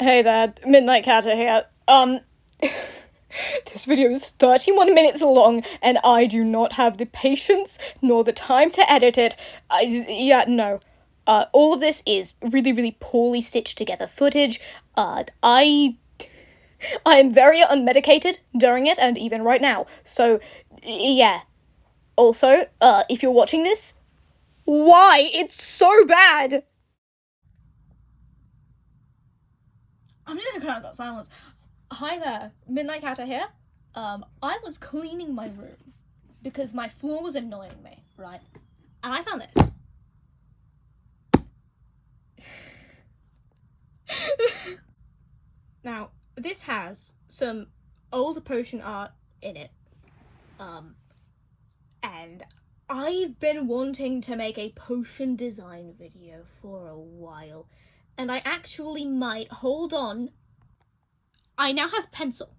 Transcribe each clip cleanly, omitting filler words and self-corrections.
Hey there, Midnight Catter here. This video is 31 minutes long, and I do not have the patience nor the time to edit it. No. All of this is really, really poorly stitched together footage. I am very unmedicated during it, and even right now. So, yeah. Also, if you're watching this, why? It's so bad! I'm just gonna cut out that silence. Hi there, Midnight Catter here. I was cleaning my room because my floor was annoying me, right? And I found this. Now, this has some old potion art in it. And I've been wanting to make a potion design video for a while. And I actually might, hold on. I now have pencil.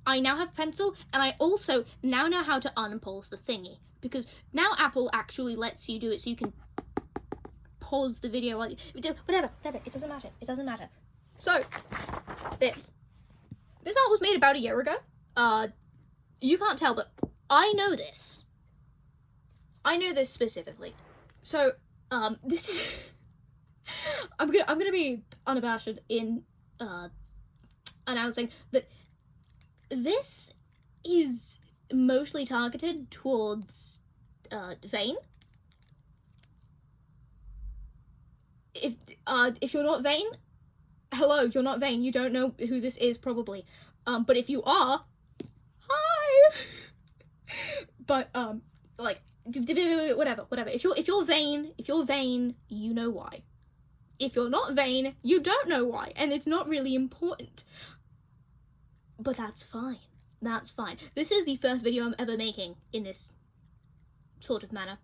And I also now know how to unpause the thingy. Because now Apple actually lets you do it so you can pause the video while you... Whatever, it doesn't matter. So, this art was made about a year ago. You can't tell, but I know this. I know this specifically. So, this is... I'm gonna be unabashed in, announcing that this is mostly targeted towards, Vane. If you're not Vane, hello, you're not Vane, you don't know who this is, probably. But if you are, hi! But, like, whatever. If you're Vane, you know why. If you're not Vane, you don't know why, and it's not really important. But that's fine. This is the first video I'm ever making in this sort of manner.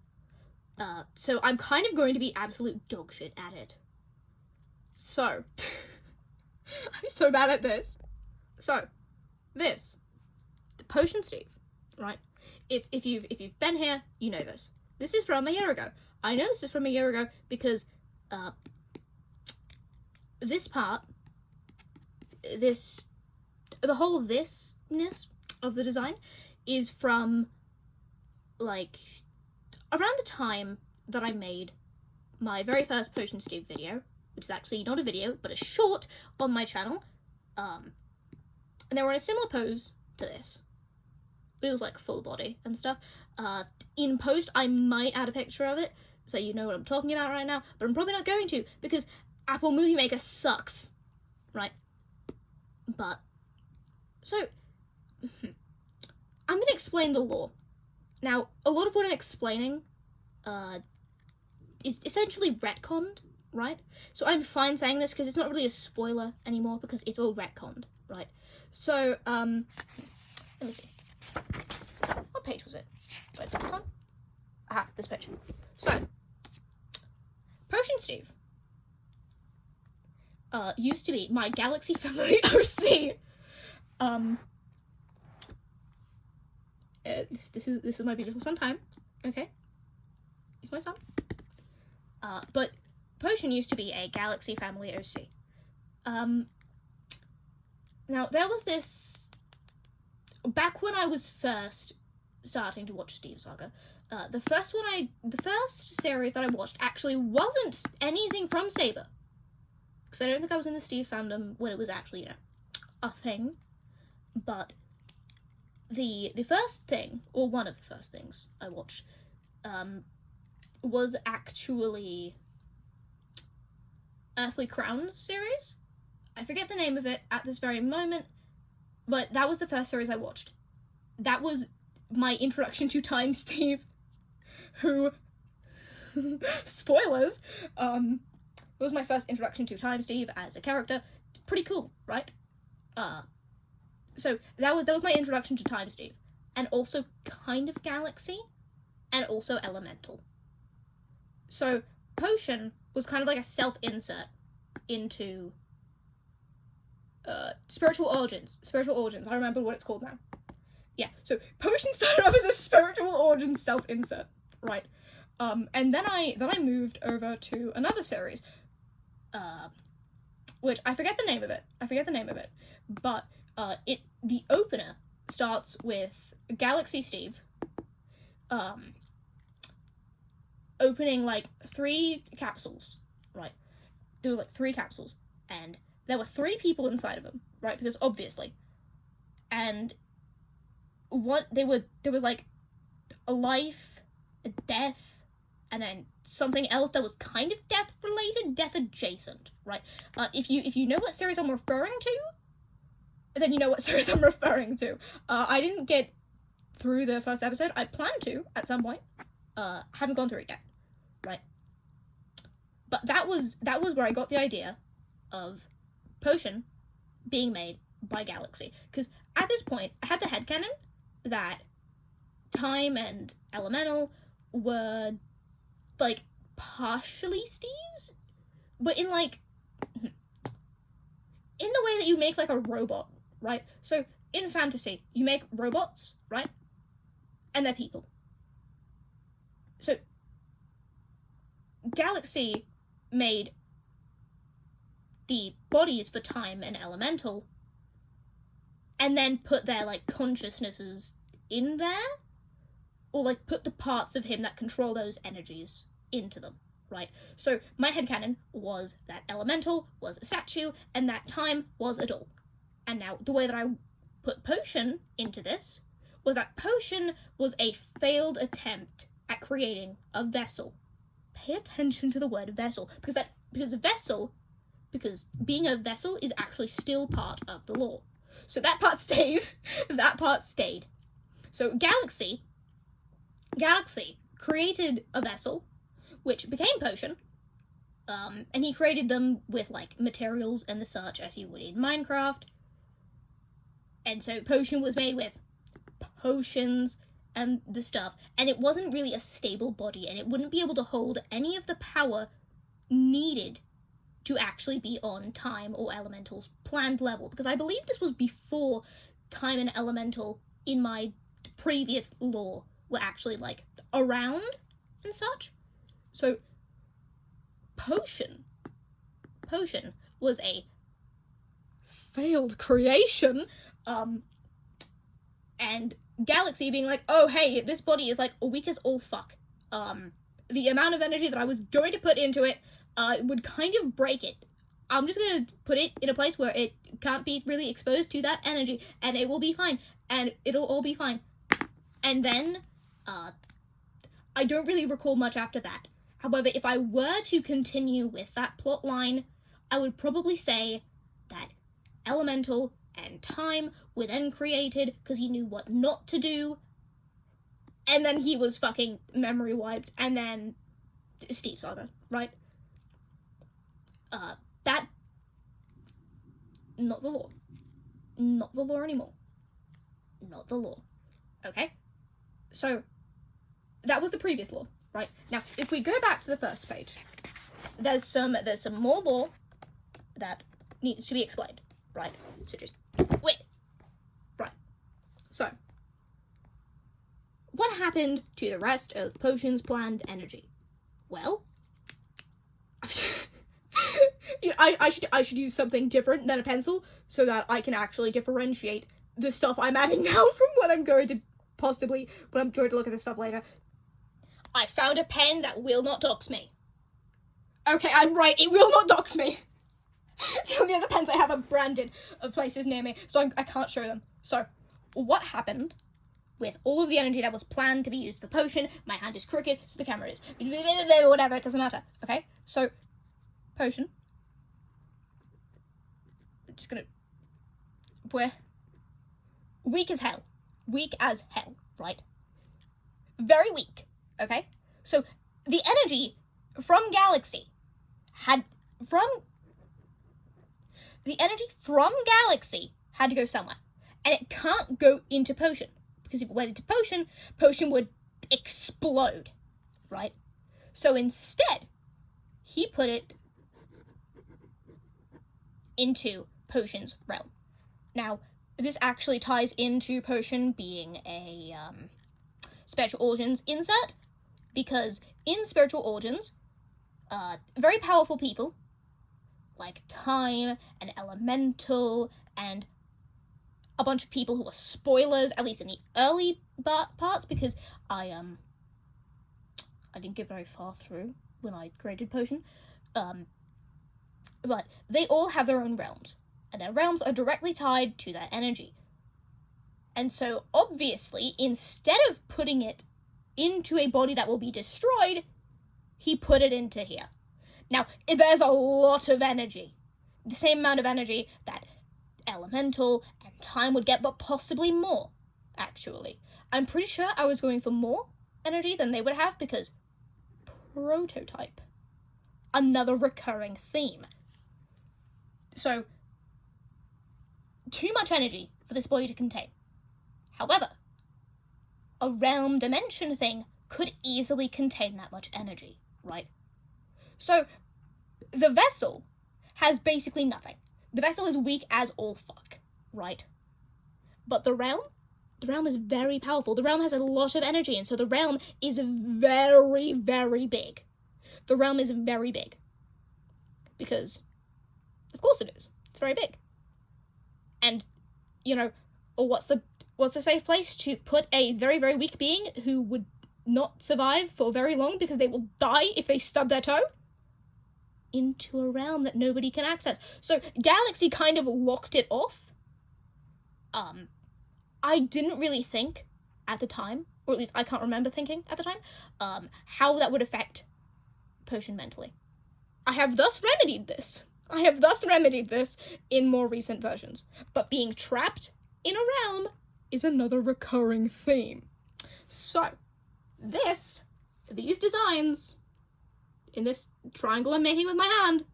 So I'm kind of going to be absolute dogshit at it. So, I'm so bad at this. So, this, the Potion Steve, right? If you've been here, you know this. This is from a year ago. I know this is from a year ago because, this part, the whole thisness of the design is from, like, around the time that I made my very first Potion Steve video, which is actually not a video, but a short on my channel, and they were in a similar pose to this, but it was, like, full body and stuff. In post, I might add a picture of it, so you know what I'm talking about right now, but I'm probably not going to, because Apple Movie Maker sucks, right? But, so, I'm gonna explain the lore. Now, a lot of what I'm explaining, is essentially retconned, right? So I'm fine saying this because it's not really a spoiler anymore because it's all retconned, right? So, let me see. What page was it? Did I put this on? Aha, this page. So, Potion Steve used to be my Galaxy Family OC. This is my beautiful son time. Okay, he's my son. But Potion used to be a Galaxy Family OC. Now there was this back when I was first starting to watch Steve Saga. The first series that I watched actually wasn't anything from Saber. Because I don't think I was in the Steve fandom when it was actually, you know, a thing. But the first thing, or one of the first things I watched, was actually Earthly Crowns series. I forget the name of it at this very moment, but that was the first series I watched. That was my introduction to Time Steve, who, spoilers, it was my first introduction to Time Steve as a character. Pretty cool, right? So that was my introduction to Time Steve, and also kind of Galaxy, and also Elemental. So Potion was kind of like a self-insert into Spiritual Origins. I remember what it's called now. Yeah, so Potion started off as a Spiritual Origins self-insert, right? And then I moved over to another series, which I forget the name of it. But the opener starts with Galaxy Steve opening like 3 capsules, right? There were like 3 capsules, and there were 3 people inside of them, right? Because obviously, and there was like a life, a death, and then something else that was kind of death related, death adjacent, right? If you know what series I'm referring to, then you know what series I'm referring to. I didn't get through the first episode. I plan to at some point. Haven't gone through it yet, right? But that was where I got the idea of potion being made by Galaxy. Because at this point, I had the headcanon that Time and Elemental were, like, partially Steve's, but in, like, in the way that you make, like, a robot, right? So, in fantasy, you make robots, right? And they're people. So, Galaxy made the bodies for Time and Elemental, and then put their, like, consciousnesses in there, or, like, put the parts of him that control those energies into them, right? So, my headcanon was that Elemental was a statue, and that Time was a doll. And now, the way that I put Potion into this was that Potion was a failed attempt at creating a vessel. Pay attention to the word vessel, because being a vessel is actually still part of the lore. So that part stayed. So Galaxy created a vessel, which became Potion, and he created them with, like, materials and the such, as you would in Minecraft. And so Potion was made with potions and the stuff, and it wasn't really a stable body, and it wouldn't be able to hold any of the power needed to actually be on Time or Elemental's planned level, because I believe this was before Time and Elemental in my previous lore were actually, like, around and such. So Potion was a failed creation, and Galaxy being like, oh hey, this body is, like, weak as all fuck. The amount of energy that I was going to put into it would kind of break it. I'm just gonna put it in a place where it can't be really exposed to that energy, and it will be fine, and it'll all be fine. And then, I don't really recall much after that. However, if I were to continue with that plot line, I would probably say that Elemental and Time were then created because he knew what not to do, and then he was fucking memory wiped, and then Steve Saga, right? That, not the law. Not the law anymore. Not the law. Okay? So, that was the previous law, right? Now, if we go back to the first page, there's some more law that needs to be explained, right? So just wait. Right. So, what happened to the rest of Potion's planned energy? Well, I should use something different than a pencil so that I can actually differentiate the stuff I'm adding now from what I'm going to look at this stuff later. I found a pen that will not dox me. Okay, I'm right, it will not dox me. The only other pens I have are branded of places near me, so I can't show them. So, what happened with all of the energy that was planned to be used for Potion? My hand is crooked, so the camera is. Whatever, it doesn't matter. Okay? So, Potion. I'm just gonna. We're weak as hell. Weak as hell, right? Very weak. Okay? So, the energy from Galaxy had to go somewhere. And it can't go into Potion. Because if it went into Potion, Potion would explode. Right? So instead, he put it into Potion's realm. Now, this actually ties into Potion being a Spiritual Origins insert, because in Spiritual Origins, very powerful people like Time and Elemental and a bunch of people who are spoilers, at least in the early parts, because I didn't get very far through when I created Potion. But they all have their own realms, and their realms are directly tied to their energy. And so, obviously, instead of putting it into a body that will be destroyed, he put it into here. Now, there's a lot of energy. The same amount of energy that Elemental and Time would get, but possibly more, actually. I'm pretty sure I was going for more energy than they would have, because Prototype. Another recurring theme. So, too much energy for this body to contain. However, a realm dimension thing could easily contain that much energy, right? So, the vessel has basically nothing. The vessel is weak as all fuck, right? But the realm is very powerful. The realm has a lot of energy, and so the realm is very, very big. The realm is very big. Because, of course it is. It's very big. And, what's the safe place to put a very, very weak being who would not survive for very long because they will die if they stub their toe? Into a realm that nobody can access. So Galaxy kind of locked it off. I didn't really think at the time, or at least I can't remember thinking at the time, how that would affect Potion mentally. I have thus remedied this in more recent versions. But being trapped in a realm is another recurring theme. So, these designs, in this triangle I'm making with my hand,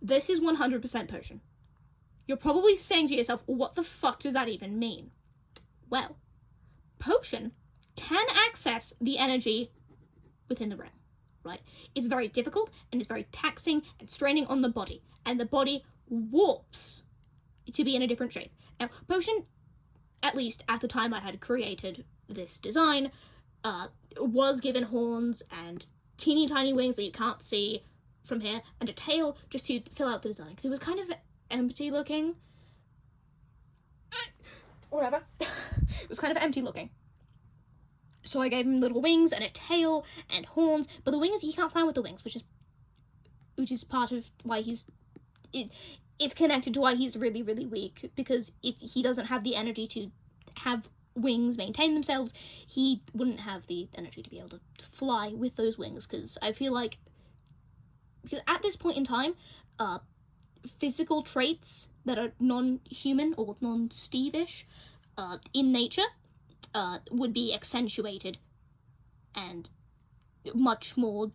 this is 100% Potion. You're probably saying to yourself, what the fuck does that even mean? Well, Potion can access the energy within the realm, right? It's very difficult, and it's very taxing and straining on the body, and the body warps to be in a different shape. Now, Potion, at least at the time I had created this design, was given horns and teeny tiny wings that you can't see from here, and a tail just to fill out the design, because it was kind of empty looking. Whatever. It was kind of empty looking. So I gave him little wings and a tail and horns, but the wings, he can't fly with the wings, which is part of why it's connected to why he's really, really weak, because if he doesn't have the energy to have wings maintain themselves, he wouldn't have the energy to be able to fly with those wings, because I feel like, because at this point in time, physical traits that are non-human or non-Steve-ish in nature would be accentuated and much more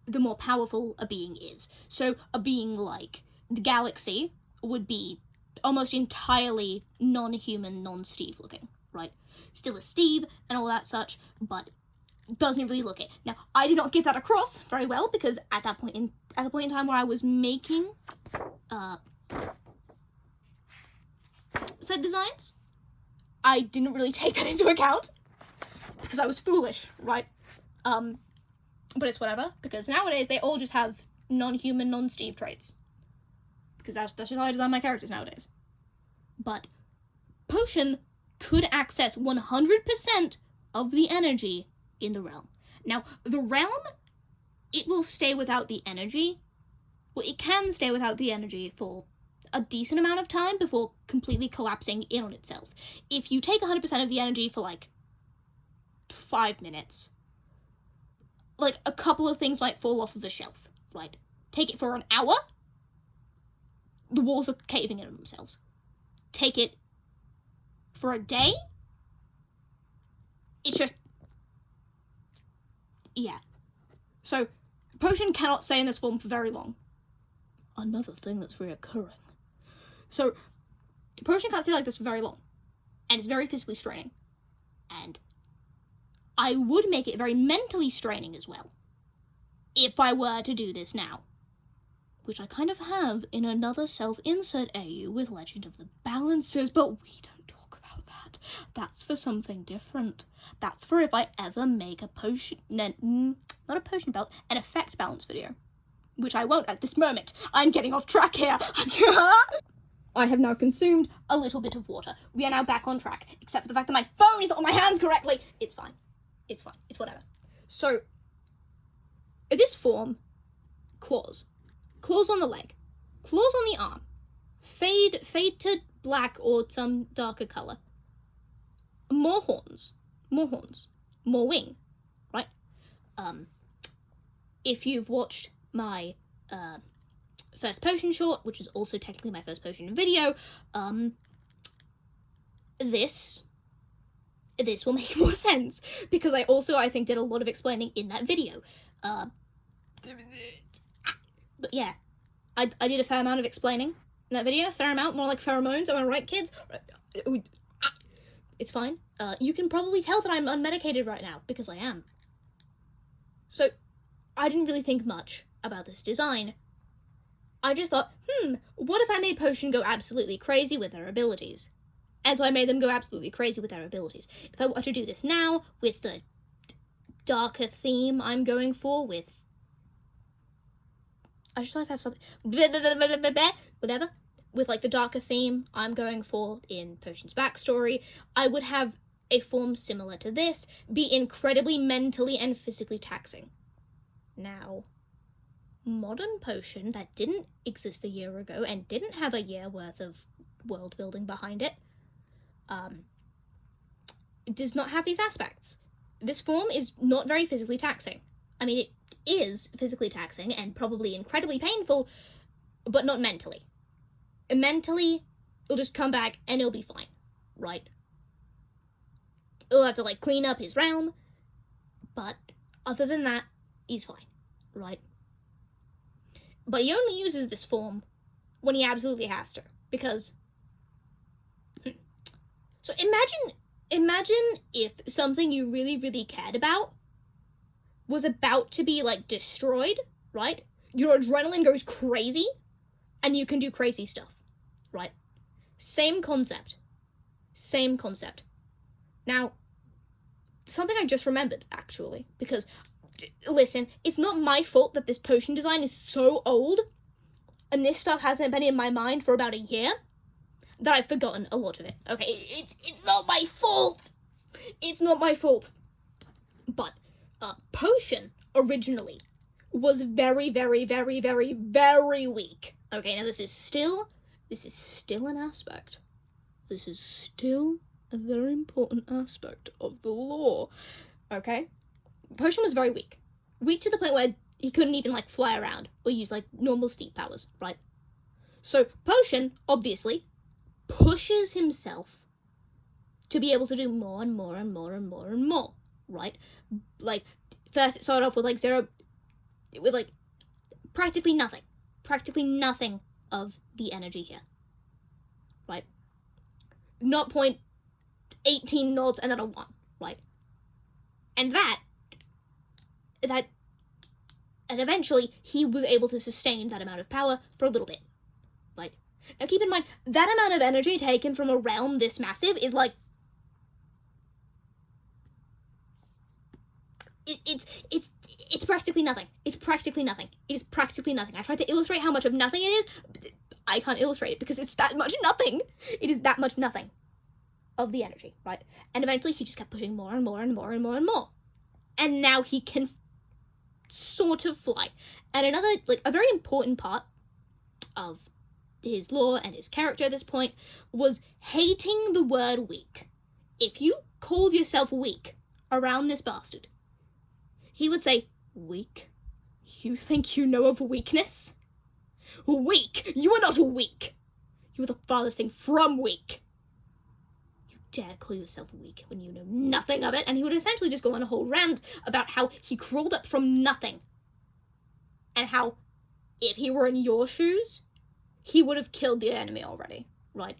the more powerful a being is. So a being like the Galaxy would be almost entirely non-human, non-Steve looking, right? Still a Steve and all that such, but doesn't really look it. Now, I did not get that across very well, because at the point in time where I was making said designs, I didn't really take that into account, because I was foolish, right? But it's whatever, because nowadays they all just have non-human, non-Steve traits. Because that's just how I design my characters nowadays. But Potion could access 100% of the energy in the realm. Now, the realm, it will stay without the energy. Well, it can stay without the energy for a decent amount of time before completely collapsing in on itself. If you take 100% of the energy for, 5 minutes, a couple of things might fall off of the shelf, right? Take it for an hour, the walls are caving in on themselves. Take it for a day, it's just... yeah. So, Potion cannot stay in this form for very long. Another thing that's reoccurring. So, Potion can't stay like this for very long. And it's very physically straining. And I would make it very mentally straining as well, if I were to do this now. Which I kind of have in another self-insert AU with Legend of the Balancers, but we don't talk about that. That's for something different. That's for if I ever make a potion, not a potion belt, an effect balance video. Which I won't at this moment. I'm getting off track here. I have now consumed a little bit of water. We are now back on track, except for the fact that my phone is not on my hands correctly. It's fine. It's fine. It's whatever. So, this form, claws. Claws on the leg. Claws on the arm. Fade to black or some darker color. More horns. More horns. More wing. Right? If you've watched my first potion short, which is also technically my first potion video, this will make more sense, because I think did a lot of explaining in that video. But yeah, I did a fair amount of explaining in that video. Fair amount, more like pheromones, am I right, kids? It's fine. You can probably tell that I'm unmedicated right now, because I am. So, I didn't really think much about this design. I just thought, what if I made Potion go absolutely crazy with their abilities? And so I made them go absolutely crazy with their abilities. If I were to do this now, with the darker theme I'm going for, with... I just want to have something... whatever. With, like, the darker theme I'm going for in Potion's backstory, I would have a form similar to this be incredibly mentally and physically taxing. Now, modern Potion that didn't exist a year ago and didn't have a year worth of world building behind it, it does not have these aspects. This form is not very physically taxing. I mean, it is physically taxing and probably incredibly painful, but not mentally. Mentally, it'll just come back and it'll be fine, right? He'll have to, like, clean up his realm, but other than that, he's fine, right? But he only uses this form when he absolutely has to, because... So imagine if something you really, really cared about was about to be, like, destroyed, right? Your adrenaline goes crazy, and you can do crazy stuff, right? Same concept. Same concept. Now, something I just remembered, actually, because... Listen, it's not my fault that this potion design is so old, and this stuff hasn't been in my mind for about a year, that I've forgotten a lot of it. Okay, it's not my fault! It's not my fault. But, Potion, originally, was very, very, very, very, very weak. Okay, now this is still an aspect. This is still a very important aspect of the lore. Okay? Potion was very weak. Weak to the point where he couldn't even, like, fly around or use, like, normal steep powers, right? So, Potion, obviously, pushes himself to be able to do more and more and more and more and more, right? Like, first it started off with, like, practically nothing of the energy here, right? 0.18 nods and then a 1, right? And and eventually he was able to sustain that amount of power for a little bit, right? Now keep in mind, that amount of energy taken from a realm this massive is like... It's practically nothing. It's practically nothing. It is practically nothing. I tried to illustrate how much of nothing it is, but I can't illustrate it because it's that much nothing. It is that much nothing of the energy, right? And eventually he just kept pushing more and more and more and more and more. And now he can sort of fly. And another, like, a very important part of his lore and his character at this point was hating the word weak. If you called yourself weak around this bastard, he would say, weak? You think you know of weakness? Weak! You are not weak! You are the farthest thing from weak! You dare call yourself weak when you know nothing of it? And he would essentially just go on a whole rant about how he crawled up from nothing. And how, if he were in your shoes, he would have killed the enemy already, right?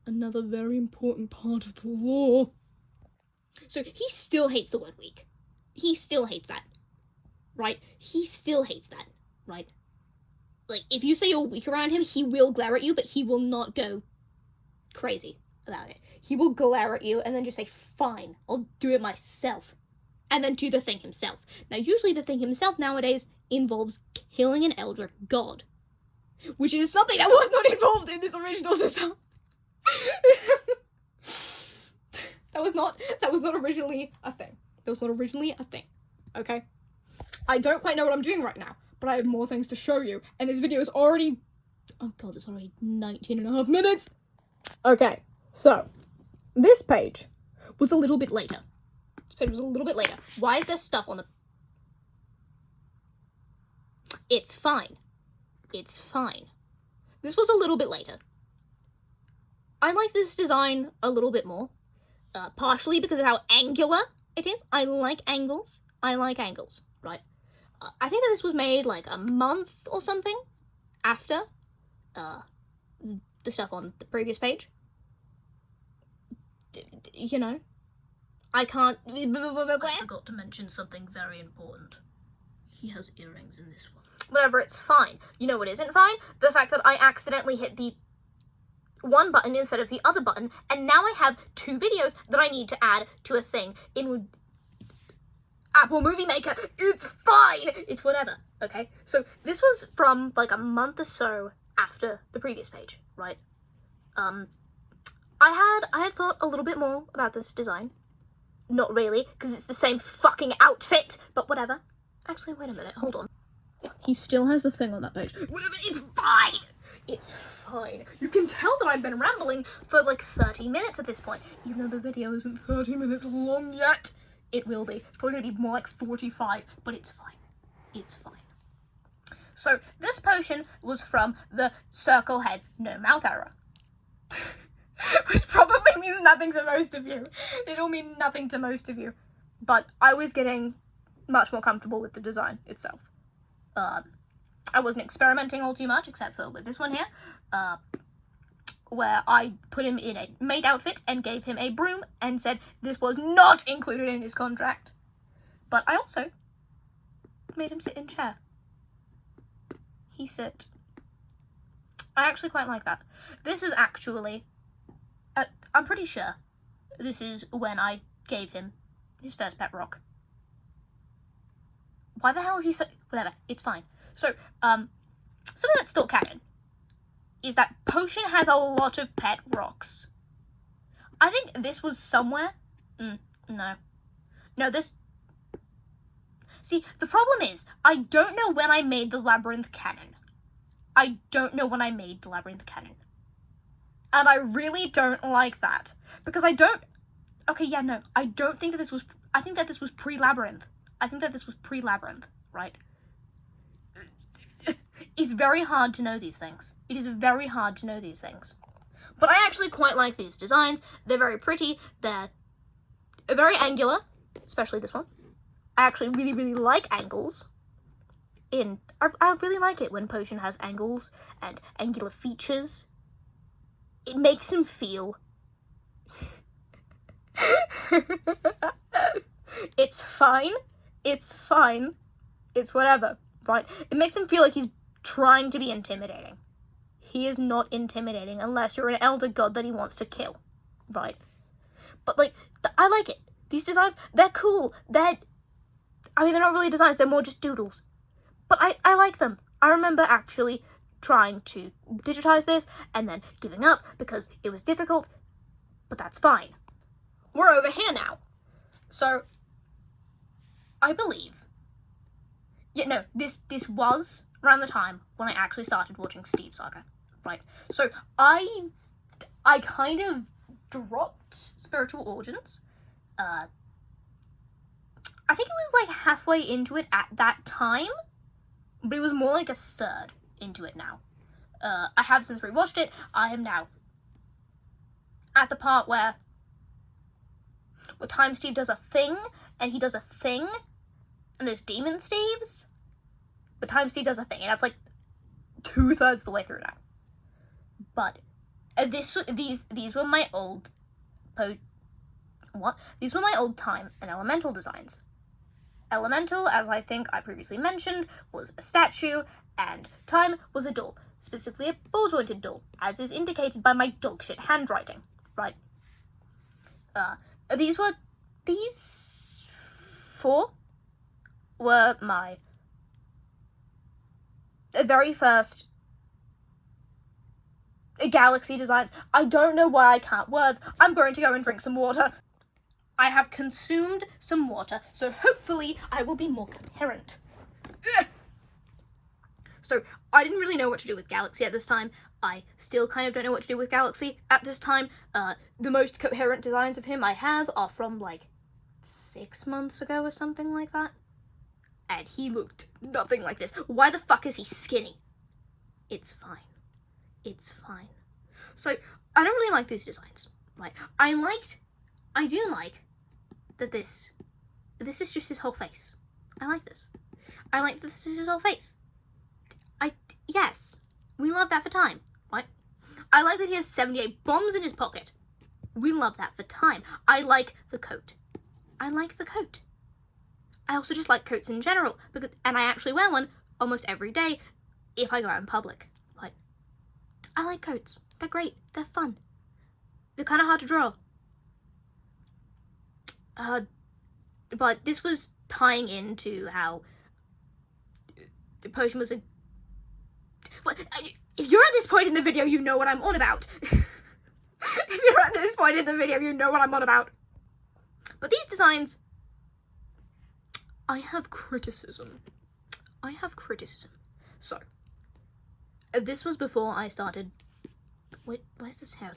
Another very important part of the lore. So he still hates the word weak. He still hates that, right? He still hates that, right? Like, if you say you're weak around him, he will glare at you, but he will not go crazy about it. He will glare at you and then just say, fine, I'll do it myself. And then do the thing himself. Now, usually the thing himself nowadays involves killing an Eldritch god. Which is something that was not involved in this original design. That was not originally a thing. That was not originally a thing. Okay? I don't quite know what I'm doing right now, but I have more things to show you. And this video is already... Oh god, it's already 19 and a half minutes. Okay, so this page was a little bit later. Why is there stuff on the... It's fine. It's fine. This was a little bit later. I like this design a little bit more. Partially because of how angular it is. I like angles, right? I think that this was made like a month or something after the stuff on the previous page. You know? I can't... I forgot to mention something very important. He has earrings in this one. Whatever, it's fine. You know what isn't fine? The fact that I accidentally hit the one button instead of the other button, and now I have 2 videos that I need to add to a thing in Apple Movie Maker. It's fine! It's whatever, okay? So this was from like a month or so after the previous page, right? I had thought a little bit more about this design. Not really, because it's the same fucking outfit, but whatever. Actually, wait a minute, hold on. He still has the thing on that page. Whatever, it's fine! It's fine. You can tell that I've been rambling for like 30 minutes at this point, even though the video isn't 30 minutes long yet. It will be. It's probably going to be more like 45, but it's fine. It's fine. So, this potion was from the Circle Head No Mouth era. Which probably means nothing to most of you. It'll mean nothing to most of you. But I was getting much more comfortable with the design itself. I wasn't experimenting all too much, except for with this one here, where I put him in a maid outfit and gave him a broom and said this was not included in his contract. But I also made him sit in chair. He sit. I actually quite like that. This is actually, I'm pretty sure this is when I gave him his first pet rock. Why the hell is he so... Whatever, it's fine. So, something that's still canon is that Potion has a lot of pet rocks. I think this was somewhere... No. No, this... See, the problem is, I don't know when I made the Labyrinth canon. I don't know when I made the Labyrinth canon. And I really don't like that. Because I don't... Okay, yeah, no. I don't think that this was... I think that this was pre-Labyrinth. Right? It's very hard to know these things. It is very hard to know these things. But I actually quite like these designs. They're very pretty. They're very angular, especially this one. I actually really, really like angles. I really like it when Potion has angles and angular features. It makes him feel... It's fine. It's fine. It's whatever, right? It makes him feel like he's trying to be intimidating. He is not intimidating unless you're an elder god that he wants to kill, right? But, like, I like it. These designs, they're cool. They're not really designs, they're more just doodles. But I like them. I remember actually trying to digitize this and then giving up because it was difficult, but that's fine. We're over here now. So, I believe... Yeah, no, this was around the time when I actually started watching Steve Saga, right? So, I kind of dropped Spiritual Origins. I think it was like halfway into it at that time, but it was more like a third into it now. I have since rewatched it. I am now at the part where Time Steve does a thing, and he does a thing, and there's Demon Steves, but Time Steve does a thing, and that's like 2/3 of the way through now. But these were my old These were my old Time and Elemental designs. Elemental, as I think I previously mentioned, was a statue, and Time was a doll, specifically a ball-jointed doll, as is indicated by my dogshit handwriting, right? These 4 were my very first Galaxy designs. I don't know why I can't words. I'm going to go and drink some water. I have consumed some water, so hopefully I will be more coherent. So, I didn't really know what to do with Galaxy at this time. I still kind of don't know what to do with Galaxy at this time. The most coherent designs of him I have are from, like, 6 months ago or something like that. And he looked nothing like this. Why the fuck is he skinny? It's fine. It's fine. So, I don't really like these designs. Right? I do like that this is just his whole face. I like this. I like that this is his whole face. Yes. We love that for time, right? I like that he has 78 bombs in his pocket. We love that for time. I like the coat. I like the coat. I also just like coats in general, and I actually wear one almost every day if I go out in public. Right? I like coats. They're great. They're fun. They're kind of hard to draw. But this was tying into how the potion was a... But if you're at this point in the video, you know what I'm on about. If you're at this point in the video, you know what I'm on about. But these designs, I have criticism. So, this was before I started... Wait, where's this hair?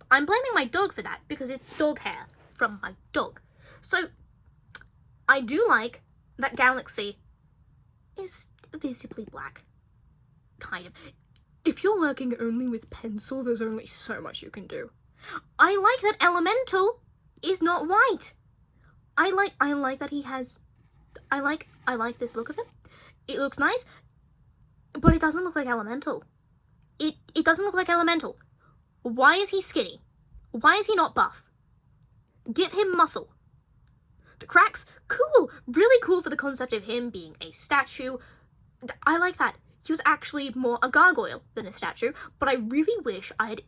I'm blaming my dog for that, because it's dog hair from my dog. So, I do like that Galaxy is visibly black. Kind of. If you're working only with pencil, there's only so much you can do. I like that Elemental is not white. I like that he has... I like this look of it. It looks nice, but it doesn't look like Elemental. It doesn't look like Elemental. Why is he skinny? Why is he not buff? Give him muscle. The cracks, cool. Really cool for the concept of him being a statue. I like that. He was actually more a gargoyle than a statue, but I really wish I had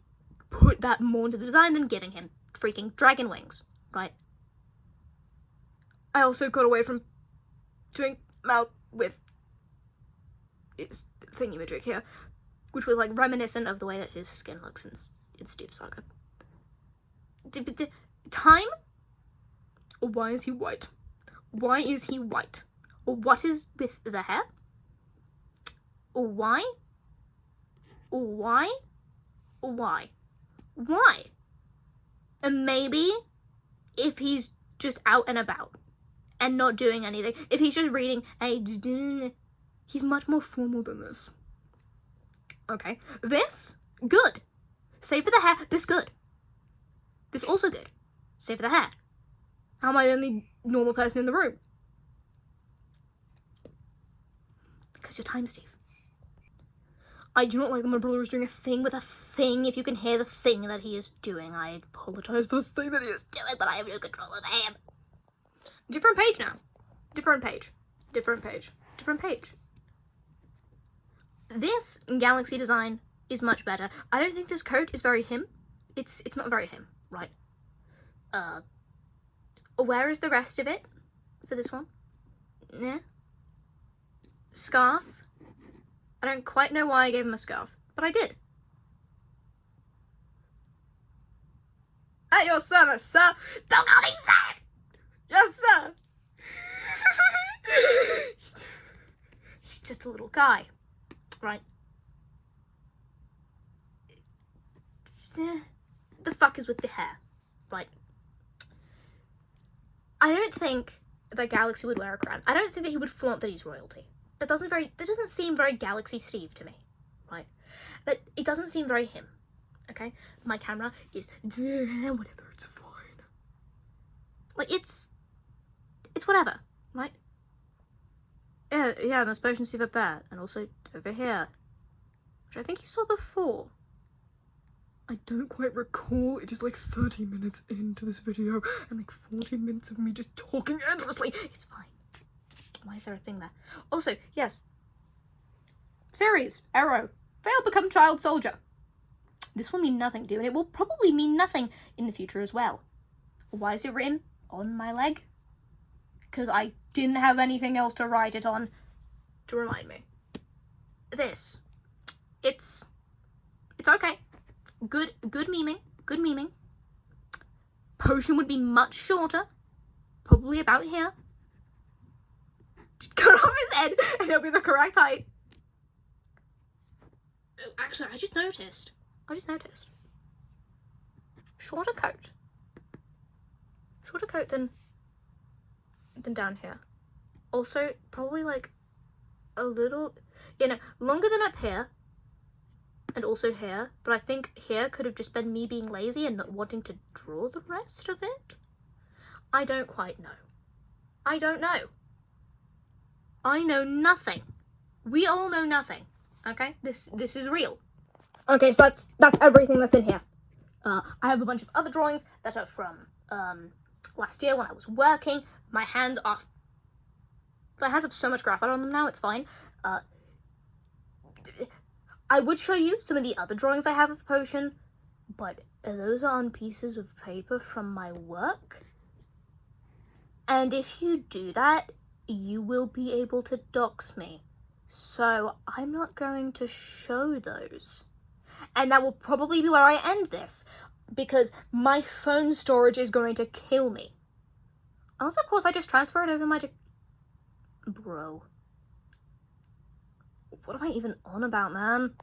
put that more into the design than giving him freaking dragon wings, right? I also got away from doing mouth with his thingy-majig here, which was, like, reminiscent of the way that his skin looks in Steve Saga. Time? Why is he white? Why is he white? What is with the hair? Why? And maybe if he's just out and about and not doing anything, if he's just reading and he's much more formal than this. Okay, this, good. Save for the hair, this good. This also good. Save for the hair. How am I the only normal person in the room? Because you're Time, Steve. I do not like that my brother is doing a thing with a thing. If you can hear the thing that he is doing, I apologize for the thing that he is doing, but I have no control of him. Different page now. Different page. This Galaxy design is much better. I don't think this coat is very him. It's not very him, right? Where is the rest of it for this one? Yeah. Scarf. I don't quite know why I gave him a scarf, but I did. At your service, sir. Don't call me sir. Yes, sir. He's just a little guy, right? The fuck is with the hair, right? I don't think that Galaxy would wear a crown. I don't think that he would flaunt that he's royalty. That doesn't seem very Galaxy Steve to me, right? That it doesn't seem very him. Okay, my camera is whatever. It's fine. Like it's whatever, right? Yeah. There's Potion Steve up there, and also over here, which I think you saw before. I don't quite recall. It is like 30 minutes into this video, and like 40 minutes of me just talking endlessly. It's fine. Why is there a thing there? Also, yes. Series, Arrow. Fail become child soldier. This will mean nothing to you, and it will probably mean nothing in the future as well. Why is it written on my leg? Because I didn't have anything else to write it on to remind me. This. It's okay. Good memeing. Good memeing. Potion would be much shorter. Probably about here. Just cut off his head and it'll be the correct height. Oh, actually, I just noticed. Shorter coat. Shorter coat than down here. Also, probably like a little, longer than up here. And also here. But I think here could have just been me being lazy and not wanting to draw the rest of it. I don't quite know. I don't know. I know nothing. We all know nothing. Okay? This is real. Okay, so that's everything that's in here. I have a bunch of other drawings that are from last year when I was working. My hands have so much graphite on them now, it's fine. I would show you some of the other drawings I have of Potion, but those are on pieces of paper from my work. And if you do that, you will be able to dox me. So I'm not going to show those. And that will probably be where I end this, because my phone storage is going to kill me. Unless, of course, I just transfer it over my... Bro. What am I even on about, man?